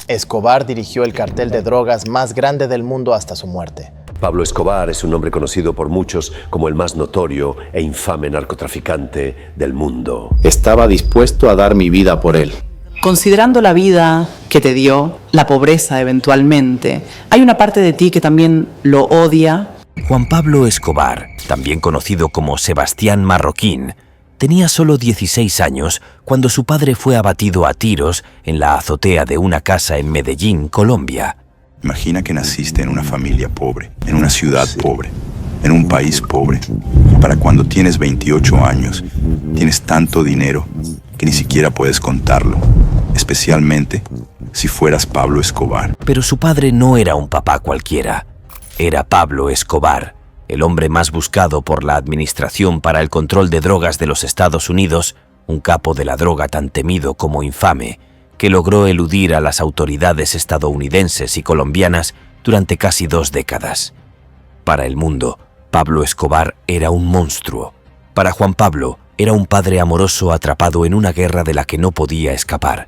Escobar dirigió el cartel de drogas más grande del mundo hasta su muerte. Pablo Escobar es un nombre conocido por muchos como el más notorio e infame narcotraficante del mundo. Estaba dispuesto a dar mi vida por él. Considerando la vida que te dio, la pobreza eventualmente, ¿hay una parte de ti que también lo odia? Juan Pablo Escobar, también conocido como Sebastián Marroquín, tenía solo 16 años cuando su padre fue abatido a tiros en la azotea de una casa en Medellín, Colombia. Imagina que naciste en una familia pobre, en una ciudad pobre, en un país pobre. Para cuando tienes 28 años, tienes tanto dinero que ni siquiera puedes contarlo, especialmente si fueras Pablo Escobar. Pero su padre no era un papá cualquiera. Era Pablo Escobar, el hombre más buscado por la Administración para el Control de Drogas de los Estados Unidos, un capo de la droga tan temido como infame, que logró eludir a las autoridades estadounidenses y colombianas durante casi 2 décadas. Para el mundo, Pablo Escobar era un monstruo. Para Juan Pablo, era un padre amoroso atrapado en una guerra de la que no podía escapar.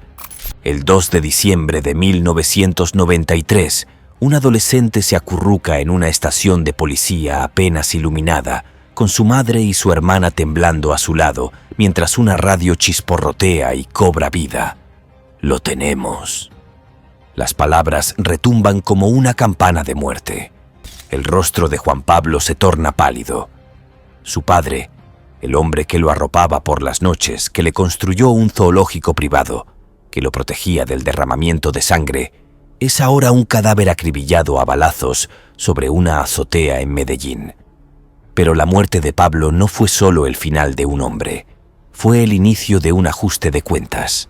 El 2 de diciembre de 1993, un adolescente se acurruca en una estación de policía apenas iluminada, con su madre y su hermana temblando a su lado, mientras una radio chisporrotea y cobra vida. «Lo tenemos». Las palabras retumban como una campana de muerte. El rostro de Juan Pablo se torna pálido. Su padre, el hombre que lo arropaba por las noches, que le construyó un zoológico privado, que lo protegía del derramamiento de sangre, es ahora un cadáver acribillado a balazos sobre una azotea en Medellín. Pero la muerte de Pablo no fue solo el final de un hombre, fue el inicio de un ajuste de cuentas.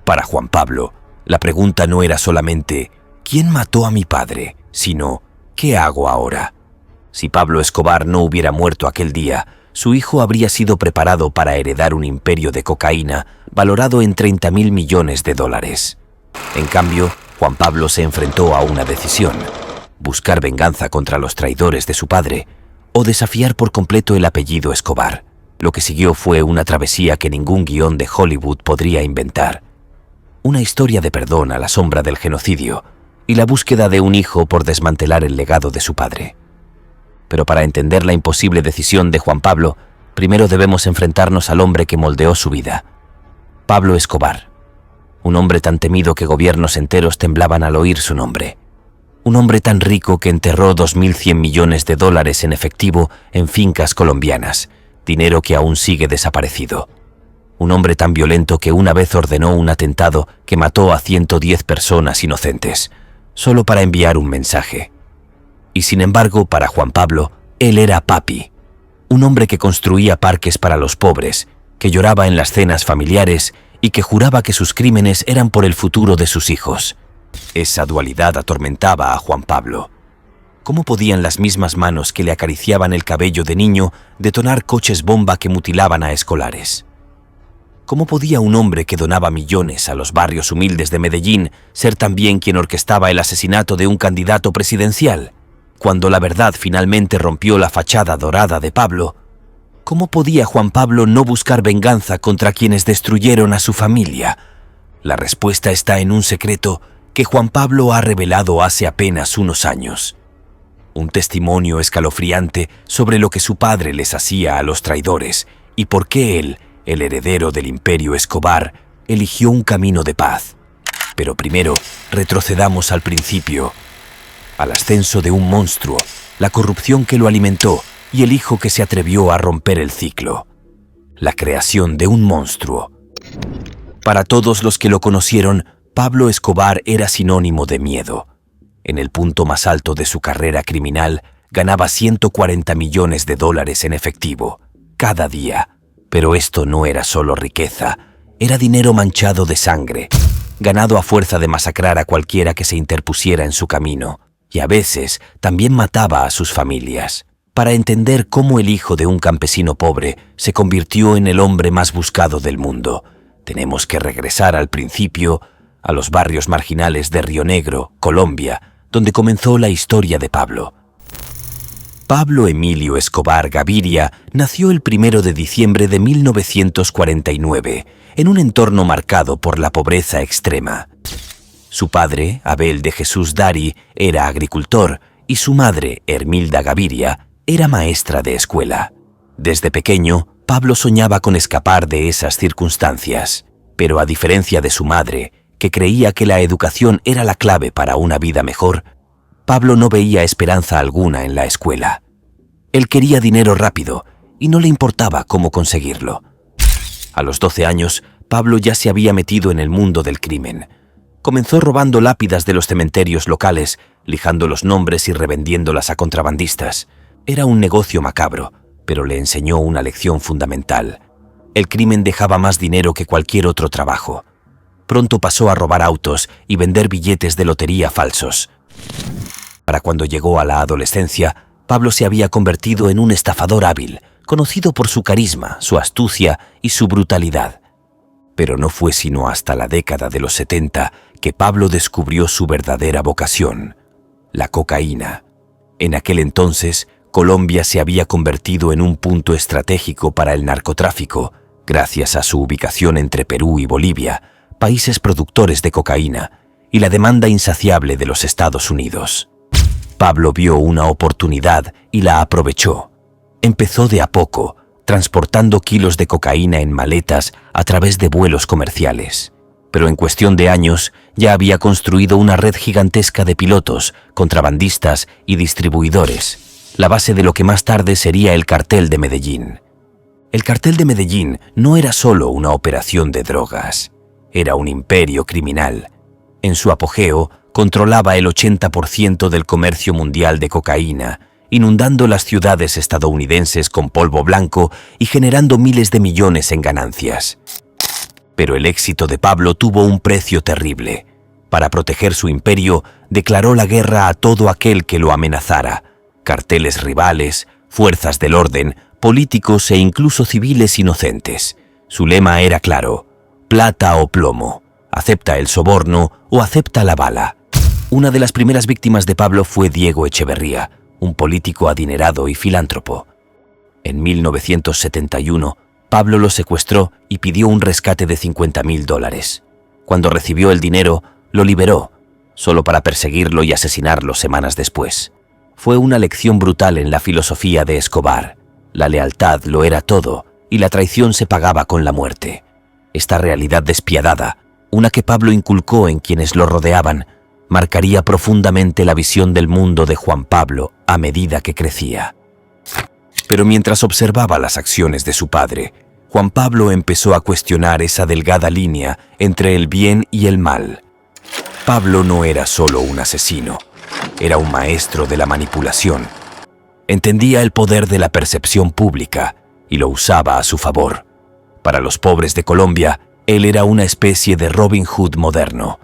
Para Juan Pablo, la pregunta no era solamente ¿quién mató a mi padre?, sino ¿qué hago ahora? Si Pablo Escobar no hubiera muerto aquel día, su hijo habría sido preparado para heredar un imperio de cocaína valorado en $30.000 millones. En cambio, Juan Pablo se enfrentó a una decisión: buscar venganza contra los traidores de su padre o desafiar por completo el apellido Escobar. Lo que siguió fue una travesía que ningún guión de Hollywood podría inventar. Una historia de perdón a la sombra del genocidio y la búsqueda de un hijo por desmantelar el legado de su padre. Pero para entender la imposible decisión de Juan Pablo, primero debemos enfrentarnos al hombre que moldeó su vida. Pablo Escobar. Un hombre tan temido que gobiernos enteros temblaban al oír su nombre. Un hombre tan rico que enterró $2.100 millones en efectivo en fincas colombianas, dinero que aún sigue desaparecido. Un hombre tan violento que una vez ordenó un atentado que mató a 110 personas inocentes, solo para enviar un mensaje. Y sin embargo, para Juan Pablo, él era papi, un hombre que construía parques para los pobres, que lloraba en las cenas familiares y que juraba que sus crímenes eran por el futuro de sus hijos. Esa dualidad atormentaba a Juan Pablo. ¿Cómo podían las mismas manos que le acariciaban el cabello de niño detonar coches bomba que mutilaban a escolares? ¿Cómo podía un hombre que donaba millones a los barrios humildes de Medellín ser también quien orquestaba el asesinato de un candidato presidencial? Cuando la verdad finalmente rompió la fachada dorada de Pablo, ¿cómo podía Juan Pablo no buscar venganza contra quienes destruyeron a su familia? La respuesta está en un secreto que Juan Pablo ha revelado hace apenas unos años. Un testimonio escalofriante sobre lo que su padre les hacía a los traidores y por qué él, el heredero del imperio Escobar, eligió un camino de paz. Pero primero, retrocedamos al principio, al ascenso de un monstruo, la corrupción que lo alimentó y el hijo que se atrevió a romper el ciclo. La creación de un monstruo. Para todos los que lo conocieron, Pablo Escobar era sinónimo de miedo. En el punto más alto de su carrera criminal, ganaba $140 millones en efectivo, cada día. Pero esto no era solo riqueza, era dinero manchado de sangre, ganado a fuerza de masacrar a cualquiera que se interpusiera en su camino, y a veces también mataba a sus familias. Para entender cómo el hijo de un campesino pobre se convirtió en el hombre más buscado del mundo, tenemos que regresar al principio, a los barrios marginales de Río Negro, Colombia, donde comenzó la historia de Pablo. Pablo Emilio Escobar Gaviria nació el 1 de diciembre de 1949, en un entorno marcado por la pobreza extrema. Su padre, Abel de Jesús Dari, era agricultor y su madre, Hermilda Gaviria, era maestra de escuela. Desde pequeño, Pablo soñaba con escapar de esas circunstancias, pero a diferencia de su madre, que creía que la educación era la clave para una vida mejor, Pablo no veía esperanza alguna en la escuela. Él quería dinero rápido y no le importaba cómo conseguirlo. A los 12 años, Pablo ya se había metido en el mundo del crimen. Comenzó robando lápidas de los cementerios locales, lijando los nombres y revendiéndolas a contrabandistas. Era un negocio macabro, pero le enseñó una lección fundamental. El crimen dejaba más dinero que cualquier otro trabajo. Pronto pasó a robar autos y vender billetes de lotería falsos. Para cuando llegó a la adolescencia, Pablo se había convertido en un estafador hábil, conocido por su carisma, su astucia y su brutalidad. Pero no fue sino hasta la década de los 70 que Pablo descubrió su verdadera vocación, la cocaína. En aquel entonces, Colombia se había convertido en un punto estratégico para el narcotráfico, gracias a su ubicación entre Perú y Bolivia, países productores de cocaína, y la demanda insaciable de los Estados Unidos. Pablo vio una oportunidad y la aprovechó. Empezó de a poco, transportando kilos de cocaína en maletas a través de vuelos comerciales. Pero en cuestión de años ya había construido una red gigantesca de pilotos, contrabandistas y distribuidores, la base de lo que más tarde sería el Cartel de Medellín. El Cartel de Medellín no era solo una operación de drogas, era un imperio criminal. En su apogeo, controlaba el 80% del comercio mundial de cocaína, inundando las ciudades estadounidenses con polvo blanco y generando miles de millones en ganancias. Pero el éxito de Pablo tuvo un precio terrible. Para proteger su imperio, declaró la guerra a todo aquel que lo amenazara: carteles rivales, fuerzas del orden, políticos e incluso civiles inocentes. Su lema era claro: plata o plomo, acepta el soborno o acepta la bala. Una de las primeras víctimas de Pablo fue Diego Echeverría, un político adinerado y filántropo. En 1971, Pablo lo secuestró y pidió un rescate de $50,000. Cuando recibió el dinero, lo liberó, solo para perseguirlo y asesinarlo semanas después. Fue una lección brutal en la filosofía de Escobar. La lealtad lo era todo y la traición se pagaba con la muerte. Esta realidad despiadada, una que Pablo inculcó en quienes lo rodeaban, marcaría profundamente la visión del mundo de Juan Pablo a medida que crecía. Pero mientras observaba las acciones de su padre, Juan Pablo empezó a cuestionar esa delgada línea entre el bien y el mal. Pablo no era solo un asesino, era un maestro de la manipulación. Entendía el poder de la percepción pública y lo usaba a su favor. Para los pobres de Colombia, él era una especie de Robin Hood moderno.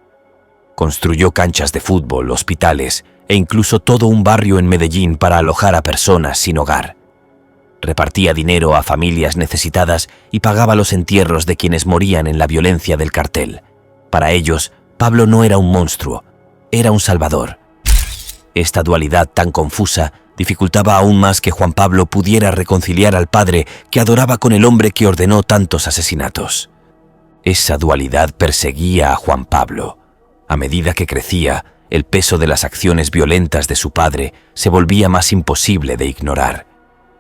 Construyó canchas de fútbol, hospitales e incluso todo un barrio en Medellín para alojar a personas sin hogar. Repartía dinero a familias necesitadas y pagaba los entierros de quienes morían en la violencia del cartel. Para ellos, Pablo no era un monstruo, era un salvador. Esta dualidad tan confusa dificultaba aún más que Juan Pablo pudiera reconciliar al padre que adoraba con el hombre que ordenó tantos asesinatos. Esa dualidad perseguía a Juan Pablo. A medida que crecía, el peso de las acciones violentas de su padre se volvía más imposible de ignorar.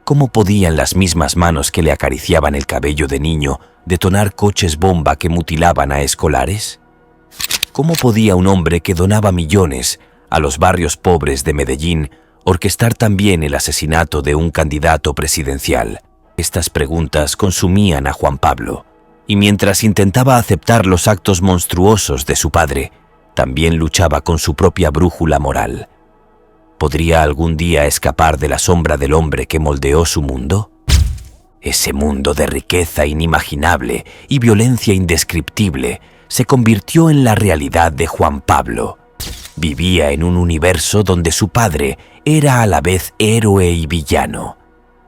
¿Cómo podían las mismas manos que le acariciaban el cabello de niño detonar coches bomba que mutilaban a escolares? ¿Cómo podía un hombre que donaba millones a los barrios pobres de Medellín orquestar también el asesinato de un candidato presidencial? Estas preguntas consumían a Juan Pablo, y mientras intentaba aceptar los actos monstruosos de su padre, también luchaba con su propia brújula moral. ¿Podría algún día escapar de la sombra del hombre que moldeó su mundo? Ese mundo de riqueza inimaginable y violencia indescriptible se convirtió en la realidad de Juan Pablo. Vivía en un universo donde su padre era a la vez héroe y villano.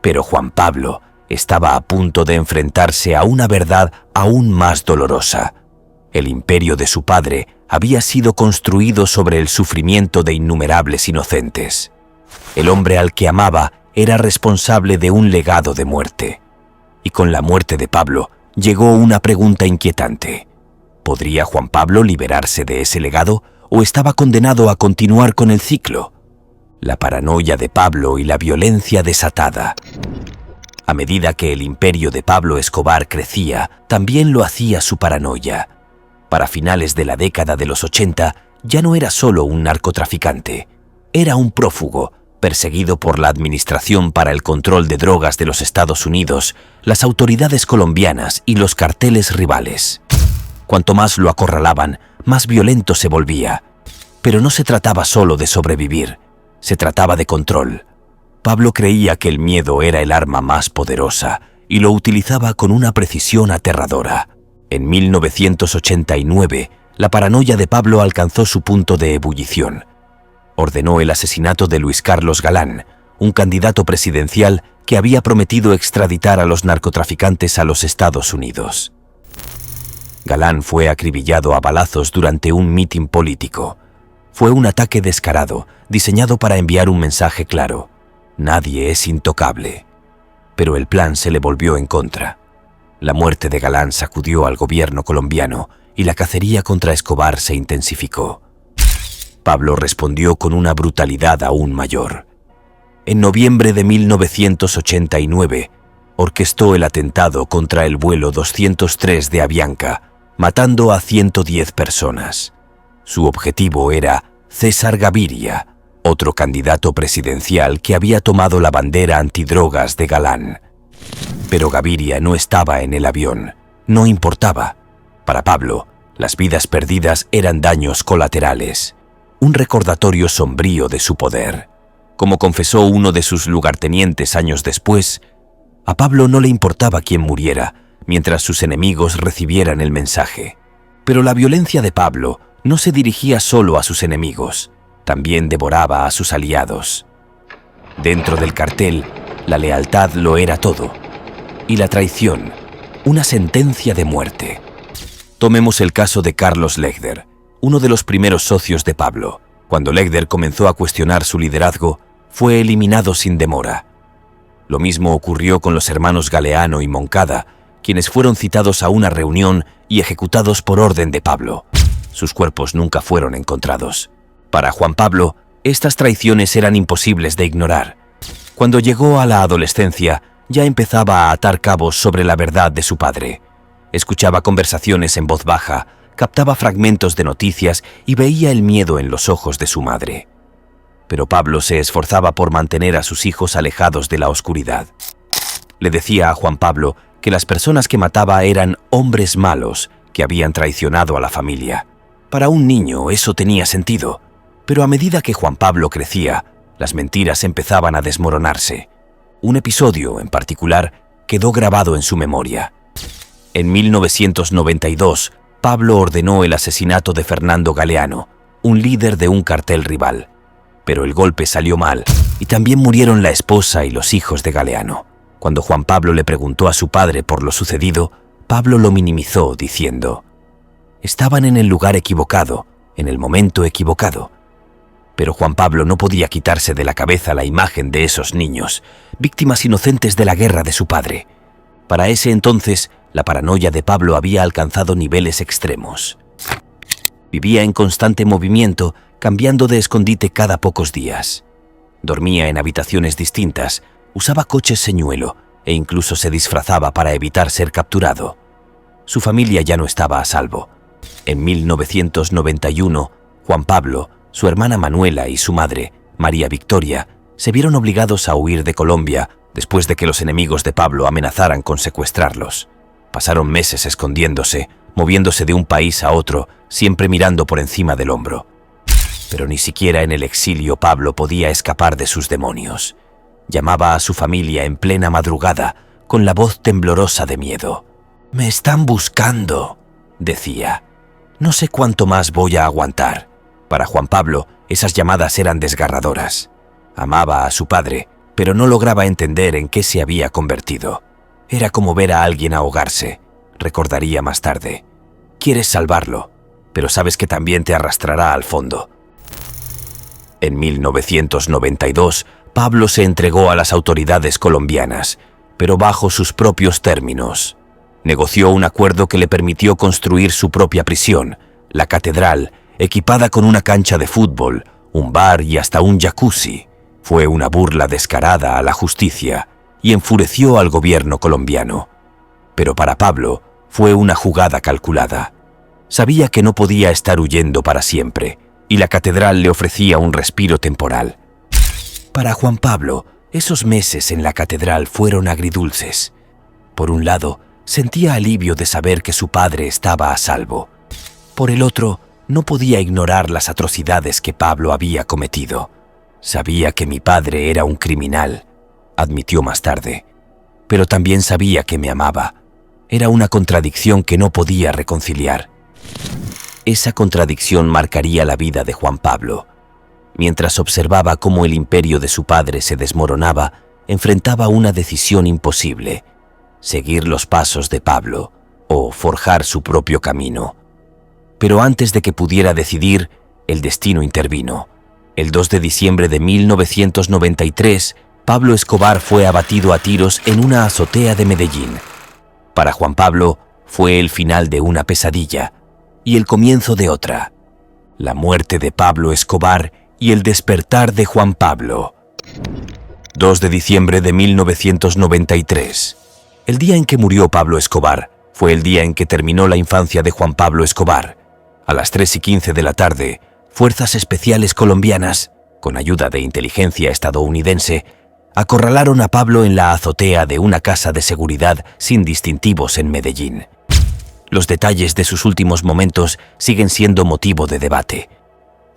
Pero Juan Pablo estaba a punto de enfrentarse a una verdad aún más dolorosa. El imperio de su padre había sido construido sobre el sufrimiento de innumerables inocentes. El hombre al que amaba era responsable de un legado de muerte. Y con la muerte de Pablo llegó una pregunta inquietante. ¿Podría Juan Pablo liberarse de ese legado o estaba condenado a continuar con el ciclo? La paranoia de Pablo y la violencia desatada. A medida que el imperio de Pablo Escobar crecía, también lo hacía su paranoia. Para finales de la década de los 80, ya no era solo un narcotraficante, era un prófugo, perseguido por la Administración para el Control de Drogas de los Estados Unidos, las autoridades colombianas y los carteles rivales. Cuanto más lo acorralaban, más violento se volvía. Pero no se trataba solo de sobrevivir, se trataba de control. Pablo creía que el miedo era el arma más poderosa y lo utilizaba con una precisión aterradora. En 1989, la paranoia de Pablo alcanzó su punto de ebullición. Ordenó el asesinato de Luis Carlos Galán, un candidato presidencial que había prometido extraditar a los narcotraficantes a los Estados Unidos. Galán fue acribillado a balazos durante un mitin político. Fue un ataque descarado, diseñado para enviar un mensaje claro: nadie es intocable. Pero el plan se le volvió en contra. La muerte de Galán sacudió al gobierno colombiano y la cacería contra Escobar se intensificó. Pablo respondió con una brutalidad aún mayor. En noviembre de 1989, orquestó el atentado contra el vuelo 203 de Avianca, matando a 110 personas. Su objetivo era César Gaviria, otro candidato presidencial que había tomado la bandera antidrogas de Galán. Pero Gaviria no estaba en el avión, no importaba. Para Pablo, las vidas perdidas eran daños colaterales, un recordatorio sombrío de su poder. Como confesó uno de sus lugartenientes años después, a Pablo no le importaba quién muriera, mientras sus enemigos recibieran el mensaje. Pero la violencia de Pablo no se dirigía solo a sus enemigos, también devoraba a sus aliados. Dentro del cartel, la lealtad lo era todo, y la traición, una sentencia de muerte. Tomemos el caso de Carlos Legder, uno de los primeros socios de Pablo. Cuando Legder comenzó a cuestionar su liderazgo, fue eliminado sin demora. Lo mismo ocurrió con los hermanos Galeano y Moncada, quienes fueron citados a una reunión y ejecutados por orden de Pablo. Sus cuerpos nunca fueron encontrados. Para Juan Pablo, estas traiciones eran imposibles de ignorar. Cuando llegó a la adolescencia, ya empezaba a atar cabos sobre la verdad de su padre. Escuchaba conversaciones en voz baja, captaba fragmentos de noticias y veía el miedo en los ojos de su madre. Pero Pablo se esforzaba por mantener a sus hijos alejados de la oscuridad. Le decía a Juan Pablo que las personas que mataba eran hombres malos que habían traicionado a la familia. Para un niño eso tenía sentido, pero a medida que Juan Pablo crecía, las mentiras empezaban a desmoronarse. Un episodio, en particular, quedó grabado en su memoria. En 1992, Pablo ordenó el asesinato de Fernando Galeano, un líder de un cartel rival. Pero el golpe salió mal y también murieron la esposa y los hijos de Galeano. Cuando Juan Pablo le preguntó a su padre por lo sucedido, Pablo lo minimizó diciendo: estaban en el lugar equivocado, en el momento equivocado. Pero Juan Pablo no podía quitarse de la cabeza la imagen de esos niños, víctimas inocentes de la guerra de su padre. Para ese entonces, la paranoia de Pablo había alcanzado niveles extremos. Vivía en constante movimiento, cambiando de escondite cada pocos días. Dormía en habitaciones distintas, usaba coches señuelo e incluso se disfrazaba para evitar ser capturado. Su familia ya no estaba a salvo. En 1991, Juan Pablo, su hermana Manuela y su madre, María Victoria, se vieron obligados a huir de Colombia después de que los enemigos de Pablo amenazaran con secuestrarlos. Pasaron meses escondiéndose, moviéndose de un país a otro, siempre mirando por encima del hombro. Pero ni siquiera en el exilio Pablo podía escapar de sus demonios. Llamaba a su familia en plena madrugada, con la voz temblorosa de miedo. «Me están buscando», decía. «No sé cuánto más voy a aguantar». Para Juan Pablo, esas llamadas eran desgarradoras. Amaba a su padre, pero no lograba entender en qué se había convertido. Era como ver a alguien ahogarse, recordaría más tarde. Quieres salvarlo, pero sabes que también te arrastrará al fondo. En 1992, Pablo se entregó a las autoridades colombianas, pero bajo sus propios términos. Negoció un acuerdo que le permitió construir su propia prisión, la catedral, equipada con una cancha de fútbol, un bar y hasta un jacuzzi. Fue una burla descarada a la justicia y enfureció al gobierno colombiano. Pero para Pablo fue una jugada calculada. Sabía que no podía estar huyendo para siempre, y la catedral le ofrecía un respiro temporal. Para Juan Pablo, esos meses en la catedral fueron agridulces. Por un lado, sentía alivio de saber que su padre estaba a salvo. Por el otro, no podía ignorar las atrocidades que Pablo había cometido. Sabía que mi padre era un criminal, admitió más tarde, pero también sabía que me amaba. Era una contradicción que no podía reconciliar. Esa contradicción marcaría la vida de Juan Pablo. Mientras observaba cómo el imperio de su padre se desmoronaba, enfrentaba una decisión imposible: seguir los pasos de Pablo o forjar su propio camino. Pero antes de que pudiera decidir, el destino intervino. El 2 de diciembre de 1993, Pablo Escobar fue abatido a tiros en una azotea de Medellín. Para Juan Pablo, fue el final de una pesadilla y el comienzo de otra. La muerte de Pablo Escobar y el despertar de Juan Pablo. 2 de diciembre de 1993. El día en que murió Pablo Escobar fue el día en que terminó la infancia de Juan Pablo Escobar. A las 3:15 de la tarde, fuerzas especiales colombianas, con ayuda de inteligencia estadounidense, acorralaron a Pablo en la azotea de una casa de seguridad sin distintivos en Medellín. Los detalles de sus últimos momentos siguen siendo motivo de debate.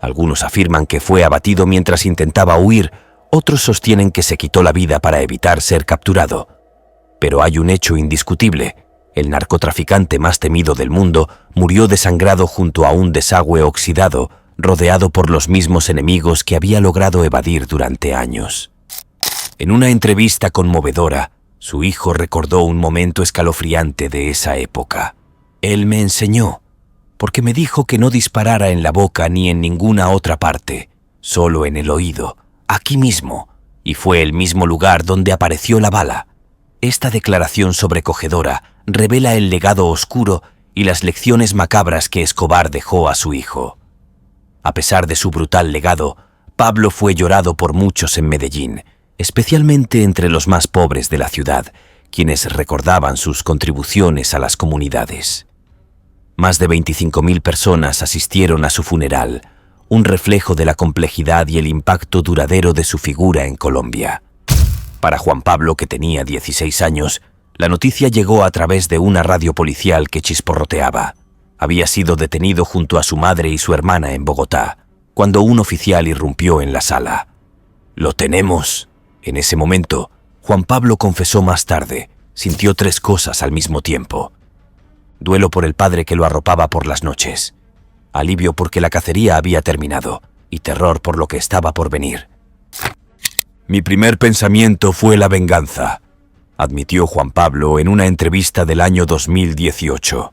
Algunos afirman que fue abatido mientras intentaba huir, otros sostienen que se quitó la vida para evitar ser capturado. Pero hay un hecho indiscutible: el narcotraficante más temido del mundo murió desangrado junto a un desagüe oxidado, rodeado por los mismos enemigos que había logrado evadir durante años. En una entrevista conmovedora, su hijo recordó un momento escalofriante de esa época. Él me enseñó, porque me dijo que no disparara en la boca ni en ninguna otra parte, solo en el oído, aquí mismo, y fue el mismo lugar donde apareció la bala. Esta declaración sobrecogedora revela el legado oscuro y las lecciones macabras que Escobar dejó a su hijo. A pesar de su brutal legado, Pablo fue llorado por muchos en Medellín, especialmente entre los más pobres de la ciudad, quienes recordaban sus contribuciones a las comunidades. Más de 25.000 personas asistieron a su funeral, un reflejo de la complejidad y el impacto duradero de su figura en Colombia. Para Juan Pablo, que tenía 16 años, la noticia llegó a través de una radio policial que chisporroteaba. Había sido detenido junto a su madre y su hermana en Bogotá, cuando un oficial irrumpió en la sala. «Lo tenemos». En ese momento, Juan Pablo confesó más tarde, sintió 3 cosas al mismo tiempo: duelo por el padre que lo arropaba por las noches, alivio porque la cacería había terminado y terror por lo que estaba por venir. «Mi primer pensamiento fue la venganza», admitió Juan Pablo en una entrevista del año 2018.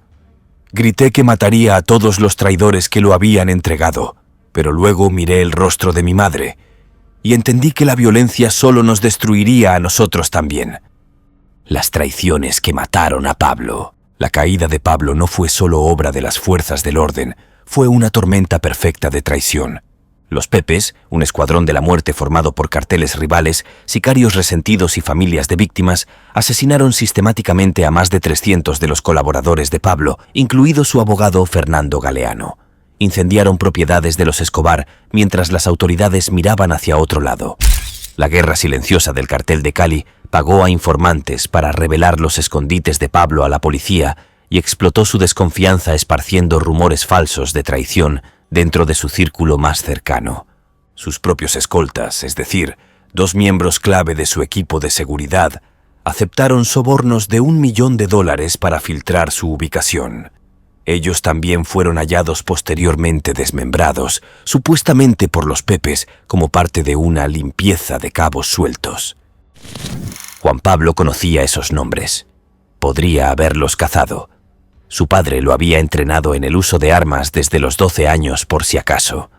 «Grité que mataría a todos los traidores que lo habían entregado, pero luego miré el rostro de mi madre y entendí que la violencia solo nos destruiría a nosotros también». Las traiciones que mataron a Pablo. La caída de Pablo no fue solo obra de las fuerzas del orden, fue una tormenta perfecta de traición. Los Pepes, un escuadrón de la muerte formado por carteles rivales, sicarios resentidos y familias de víctimas, asesinaron sistemáticamente a más de 300 de los colaboradores de Pablo, incluido su abogado Fernando Galeano. Incendiaron propiedades de los Escobar mientras las autoridades miraban hacia otro lado. La guerra silenciosa del cartel de Cali pagó a informantes para revelar los escondites de Pablo a la policía y explotó su desconfianza esparciendo rumores falsos de traición dentro de su círculo más cercano. Sus propios escoltas, es decir, 2 miembros clave de su equipo de seguridad, aceptaron sobornos de $1 millón para filtrar su ubicación. Ellos también fueron hallados posteriormente desmembrados, supuestamente por los Pepes, como parte de una limpieza de cabos sueltos. Juan Pablo conocía esos nombres. Podría haberlos cazado. Su padre lo había entrenado en el uso de armas desde los 12 años por si acaso.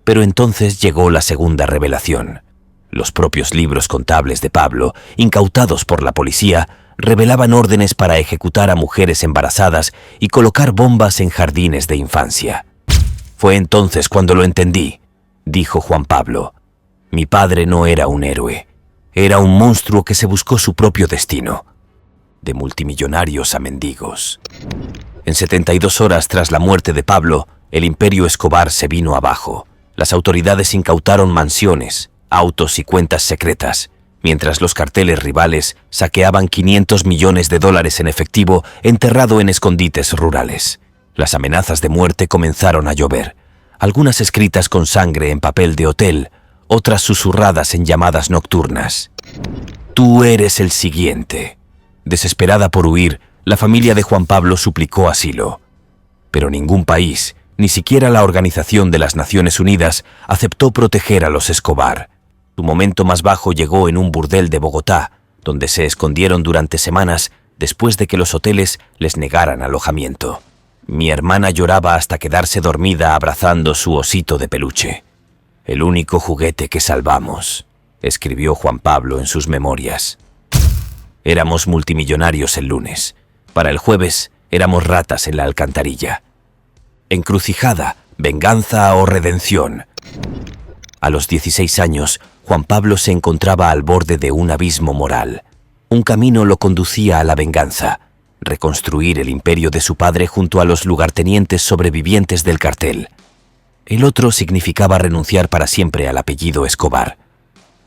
Pero entonces llegó la segunda revelación. Los propios libros contables de Pablo, incautados por la policía, revelaban órdenes para ejecutar a mujeres embarazadas y colocar bombas en jardines de infancia. Fue entonces cuando lo entendí, dijo Juan Pablo. Mi padre no era un héroe, era un monstruo que se buscó su propio destino, de multimillonarios a mendigos. En 72 horas tras la muerte de Pablo, el imperio Escobar se vino abajo. Las autoridades incautaron mansiones, autos y cuentas secretas, mientras los carteles rivales saqueaban $500 millones en efectivo enterrado en escondites rurales. Las amenazas de muerte comenzaron a llover, algunas escritas con sangre en papel de hotel, otras susurradas en llamadas nocturnas. Tú eres el siguiente. Desesperada por huir, la familia de Juan Pablo suplicó asilo. Pero ningún país, ni siquiera la Organización de las Naciones Unidas, aceptó proteger a los Escobar. Su momento más bajo llegó en un burdel de Bogotá, donde se escondieron durante semanas después de que los hoteles les negaran alojamiento. Mi hermana lloraba hasta quedarse dormida abrazando su osito de peluche. El único juguete que salvamos, escribió Juan Pablo en sus memorias. Éramos multimillonarios el lunes. Para el jueves éramos ratas en la alcantarilla. Encrucijada, venganza o redención. A los 16 años, Juan Pablo se encontraba al borde de un abismo moral. Un camino lo conducía a la venganza, reconstruir el imperio de su padre junto a los lugartenientes sobrevivientes del cartel. El otro significaba renunciar para siempre al apellido Escobar.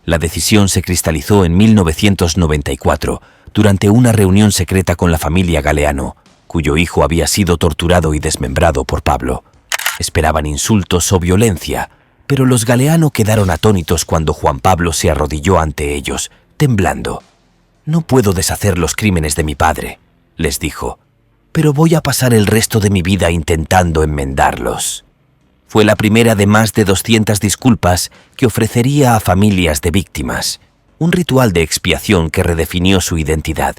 La decisión se cristalizó en 1994, durante una reunión secreta con la familia Galeano, cuyo hijo había sido torturado y desmembrado por Pablo. Esperaban insultos o violencia, pero los Galeano quedaron atónitos cuando Juan Pablo se arrodilló ante ellos, temblando. «No puedo deshacer los crímenes de mi padre», les dijo, «pero voy a pasar el resto de mi vida intentando enmendarlos». Fue la primera de más de 200 disculpas que ofrecería a familias de víctimas, un ritual de expiación que redefinió su identidad.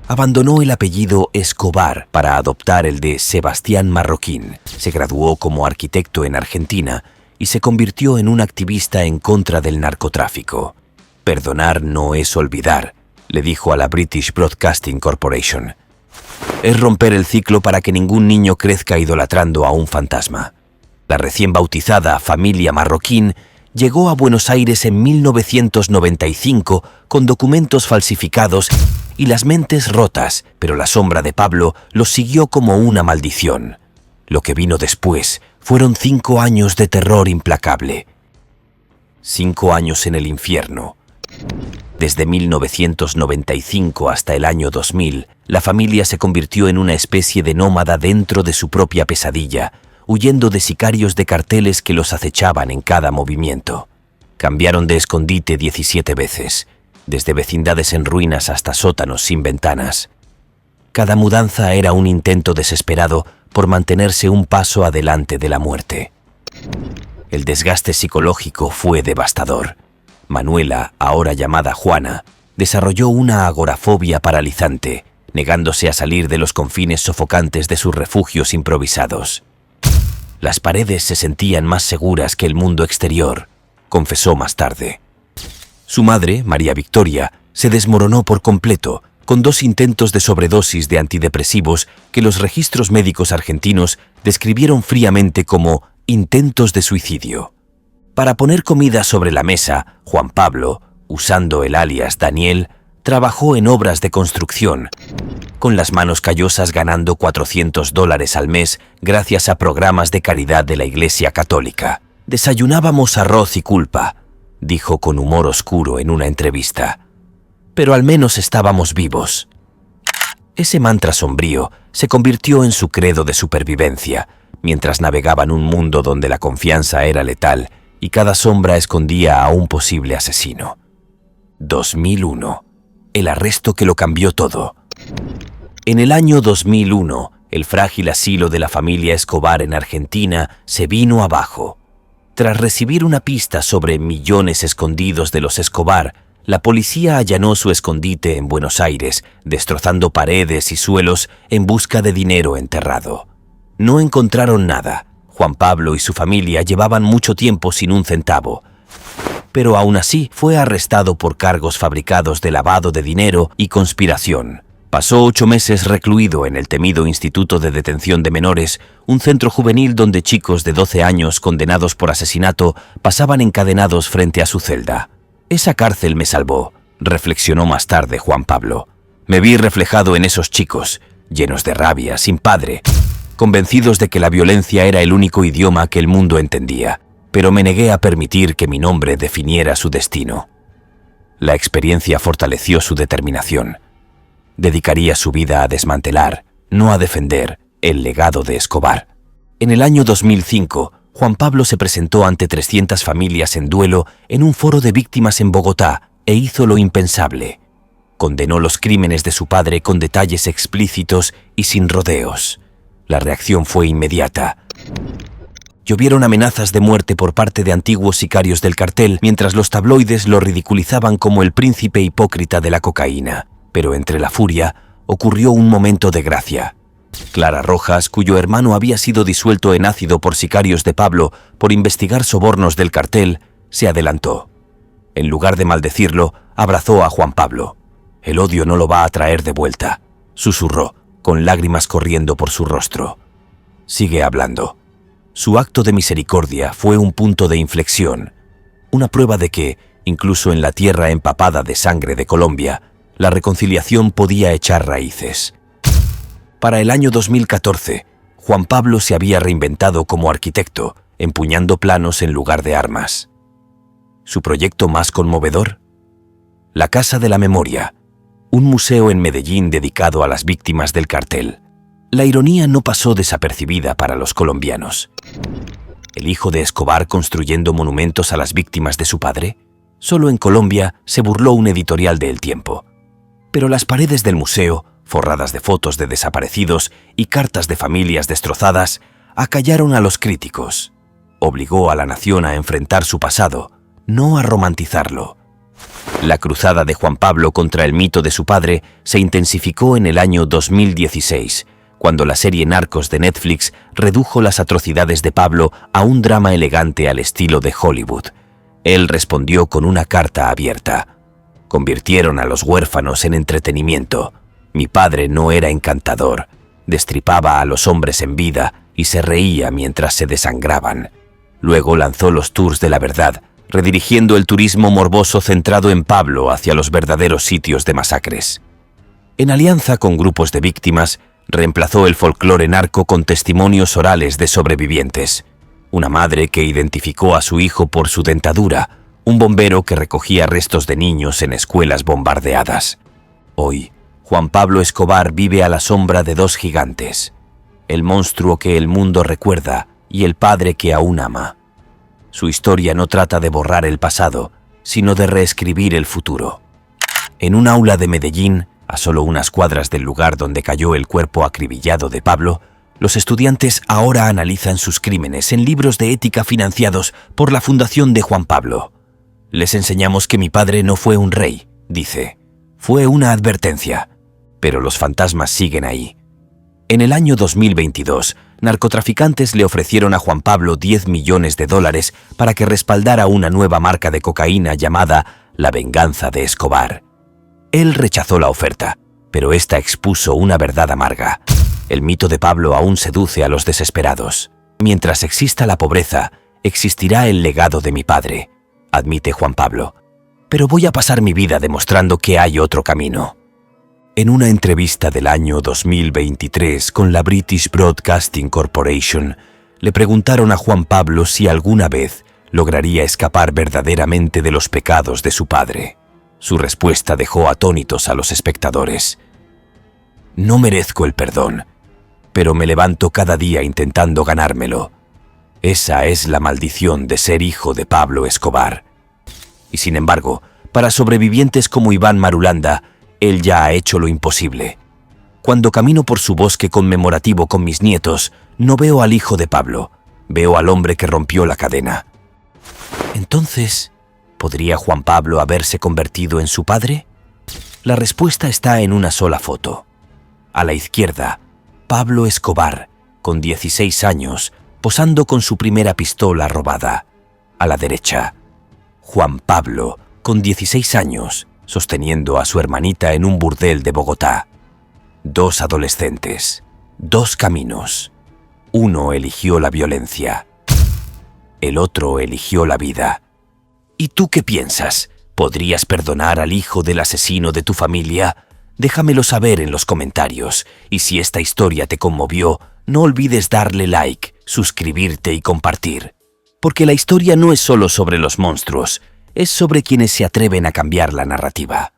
Abandonó el apellido Escobar para adoptar el de Sebastián Marroquín. Se graduó como arquitecto en Argentina y se convirtió en un activista en contra del narcotráfico. «Perdonar no es olvidar», le dijo a la British Broadcasting Corporation. «Es romper el ciclo para que ningún niño crezca idolatrando a un fantasma». La recién bautizada familia Marroquín llegó a Buenos Aires en 1995 con documentos falsificados y las mentes rotas, pero la sombra de Pablo los siguió como una maldición. Lo que vino después fueron 5 años de terror implacable. 5 años en el infierno. Desde 1995 hasta el año 2000, la familia se convirtió en una especie de nómada dentro de su propia pesadilla, huyendo de sicarios de carteles que los acechaban en cada movimiento. Cambiaron de escondite 17 veces, desde vecindades en ruinas hasta sótanos sin ventanas. Cada mudanza era un intento desesperado por mantenerse un paso adelante de la muerte. El desgaste psicológico fue devastador. Manuela, ahora llamada Juana, desarrolló una agorafobia paralizante, negándose a salir de los confines sofocantes de sus refugios improvisados. Las paredes se sentían más seguras que el mundo exterior, confesó más tarde. Su madre, María Victoria, se desmoronó por completo, con 2 intentos de sobredosis de antidepresivos que los registros médicos argentinos describieron fríamente como intentos de suicidio. Para poner comida sobre la mesa, Juan Pablo, usando el alias Daniel, trabajó en obras de construcción, con las manos callosas ganando $400 al mes gracias a programas de caridad de la Iglesia Católica. «Desayunábamos arroz y culpa», dijo con humor oscuro en una entrevista. «Pero al menos estábamos vivos». Ese mantra sombrío se convirtió en su credo de supervivencia, mientras navegaban un mundo donde la confianza era letal y cada sombra escondía a un posible asesino. 2001. El arresto que lo cambió todo. En el año 2001, el frágil asilo de la familia Escobar en Argentina se vino abajo. Tras recibir una pista sobre millones escondidos de los Escobar, la policía allanó su escondite en Buenos Aires, destrozando paredes y suelos en busca de dinero enterrado. No encontraron nada. Juan Pablo y su familia llevaban mucho tiempo sin un centavo. pero aún así fue arrestado por cargos fabricados de lavado de dinero y conspiración. Pasó 8 meses recluido en el temido Instituto de Detención de Menores, un centro juvenil donde chicos de 12 años condenados por asesinato pasaban encadenados frente a su celda. Esa cárcel me salvó, reflexionó más tarde Juan Pablo. Me vi reflejado en esos chicos, llenos de rabia, sin padre, convencidos de que la violencia era el único idioma que el mundo entendía, pero me negué a permitir que mi nombre definiera su destino. La experiencia fortaleció su determinación. Dedicaría su vida a desmantelar, no a defender, el legado de Escobar. En el año 2005, Juan Pablo se presentó ante 300 familias en duelo en un foro de víctimas en Bogotá e hizo lo impensable. Condenó los crímenes de su padre con detalles explícitos y sin rodeos. La reacción fue inmediata. Llovieron amenazas de muerte por parte de antiguos sicarios del cartel, mientras los tabloides lo ridiculizaban como el príncipe hipócrita de la cocaína. Pero entre la furia ocurrió un momento de gracia. Clara Rojas, cuyo hermano había sido disuelto en ácido por sicarios de Pablo por investigar sobornos del cartel, se adelantó. En lugar de maldecirlo, abrazó a Juan Pablo. El odio no lo va a traer de vuelta, susurró, con lágrimas corriendo por su rostro. Sigue hablando. Su acto de misericordia fue un punto de inflexión, una prueba de que, incluso en la tierra empapada de sangre de Colombia, la reconciliación podía echar raíces. Para el año 2014, Juan Pablo se había reinventado como arquitecto, empuñando planos en lugar de armas. ¿Su proyecto más conmovedor? La Casa de la Memoria, un museo en Medellín dedicado a las víctimas del cartel. La ironía no pasó desapercibida para los colombianos. ¿El hijo de Escobar construyendo monumentos a las víctimas de su padre? Solo en Colombia se burló un editorial de El Tiempo. Pero las paredes del museo, forradas de fotos de desaparecidos y cartas de familias destrozadas, acallaron a los críticos. Obligó a la nación a enfrentar su pasado, no a romantizarlo. La cruzada de Juan Pablo contra el mito de su padre se intensificó en el año 2016, cuando la serie Narcos de Netflix redujo las atrocidades de Pablo a un drama elegante al estilo de Hollywood. Él respondió con una carta abierta. Convirtieron a los huérfanos en entretenimiento. Mi padre no era encantador. Destripaba a los hombres en vida y se reía mientras se desangraban. Luego lanzó los tours de la verdad, redirigiendo el turismo morboso centrado en Pablo hacia los verdaderos sitios de masacres. En alianza con grupos de víctimas, reemplazó el folclore narco con testimonios orales de sobrevivientes. Una madre que identificó a su hijo por su dentadura, un bombero que recogía restos de niños en escuelas bombardeadas. Hoy, Juan Pablo Escobar vive a la sombra de 2 gigantes, el monstruo que el mundo recuerda y el padre que aún ama. Su historia no trata de borrar el pasado, sino de reescribir el futuro. En un aula de Medellín, a solo unas cuadras del lugar donde cayó el cuerpo acribillado de Pablo, los estudiantes ahora analizan sus crímenes en libros de ética financiados por la Fundación de Juan Pablo. Les enseñamos que mi padre no fue un rey, dice. Fue una advertencia. Pero los fantasmas siguen ahí. En el año 2022, narcotraficantes le ofrecieron a Juan Pablo $10 millones para que respaldara una nueva marca de cocaína llamada La Venganza de Escobar. Él rechazó la oferta, pero esta expuso una verdad amarga. El mito de Pablo aún seduce a los desesperados. Mientras exista la pobreza, existirá el legado de mi padre, admite Juan Pablo. Pero voy a pasar mi vida demostrando que hay otro camino. En una entrevista del año 2023 con la British Broadcasting Corporation, le preguntaron a Juan Pablo si alguna vez lograría escapar verdaderamente de los pecados de su padre. Su respuesta dejó atónitos a los espectadores. No merezco el perdón, pero me levanto cada día intentando ganármelo. Esa es la maldición de ser hijo de Pablo Escobar. Y sin embargo, para sobrevivientes como Iván Marulanda, él ya ha hecho lo imposible. Cuando camino por su bosque conmemorativo con mis nietos, no veo al hijo de Pablo, veo al hombre que rompió la cadena. Entonces, ¿podría Juan Pablo haberse convertido en su padre? La respuesta está en una sola foto. A la izquierda, Pablo Escobar, con 16 años, posando con su primera pistola robada. A la derecha, Juan Pablo, con 16 años, sosteniendo a su hermanita en un burdel de Bogotá. 2 adolescentes, 2 caminos. Uno eligió la violencia. El otro eligió la vida. ¿Y tú qué piensas? ¿Podrías perdonar al hijo del asesino de tu familia? Déjamelo saber en los comentarios. Y si esta historia te conmovió, no olvides darle like, suscribirte y compartir. Porque la historia no es solo sobre los monstruos, es sobre quienes se atreven a cambiar la narrativa.